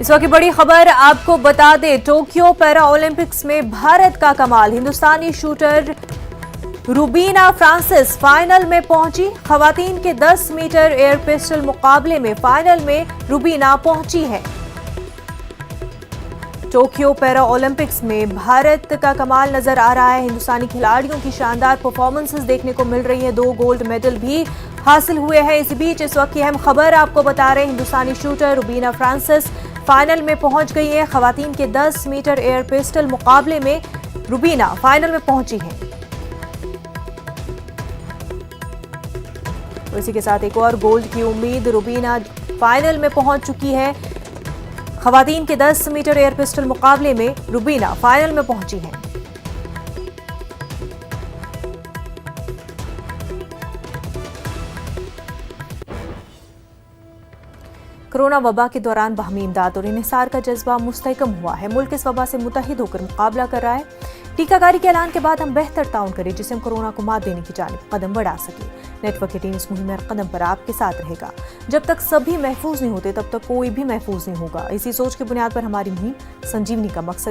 इस वक्त की बड़ी खबर आपको बता दें, टोक्यो पैरा ओलंपिक्स में भारत का कमाल। हिंदुस्तानी शूटर रूबीना फ्रांसिस फाइनल में पहुंची। खवातीन के 10 मीटर एयर पिस्टल मुकाबले में फाइनल में रूबीना पहुंची है। टोक्यो पैरा ओलंपिक्स में भारत का कमाल नजर आ रहा है। हिंदुस्तानी खिलाड़ियों की शानदार परफॉर्मेंसेस देखने को मिल रही है। 2 गोल्ड मेडल भी हासिल हुए हैं। इसी बीच इस वक्त की अहम खबर आपको बता रहे हैं, हिंदुस्तानी शूटर रूबीना फ्रांसिस फाइनल में पहुंच गई है। खवातीन के 10 मीटर एयर पिस्टल मुकाबले में रूबीना फाइनल में पहुंची है। तो इसी के साथ एक और गोल्ड की उम्मीद, रूबीना फाइनल में पहुंच चुकी है। खवातीन के 10 मीटर एयर पिस्टल मुकाबले में रूबीना फाइनल में पहुंची है। कोरोना वबा के दौरान बाहमी इमदाद और इन्हिसार का जज्बा मुस्तहकम हुआ है। मुल्क इस वबा से मुतहिद होकर मुकाबला कर रहा है। टीकाकारी के ऐलान के बाद हम बेहतर ताउन करें, जिससे हम कोरोना को मात देने की जानिब कदम बढ़ा सके। नेटवर्क की टीम इस मुहिम में हर कदम पर आपके साथ रहेगा। जब तक सभी महफूज नहीं होते तब तक कोई भी महफूज नहीं होगा। इसी सोच की बुनियाद पर हमारी मुहिम संजीवनी का मकसद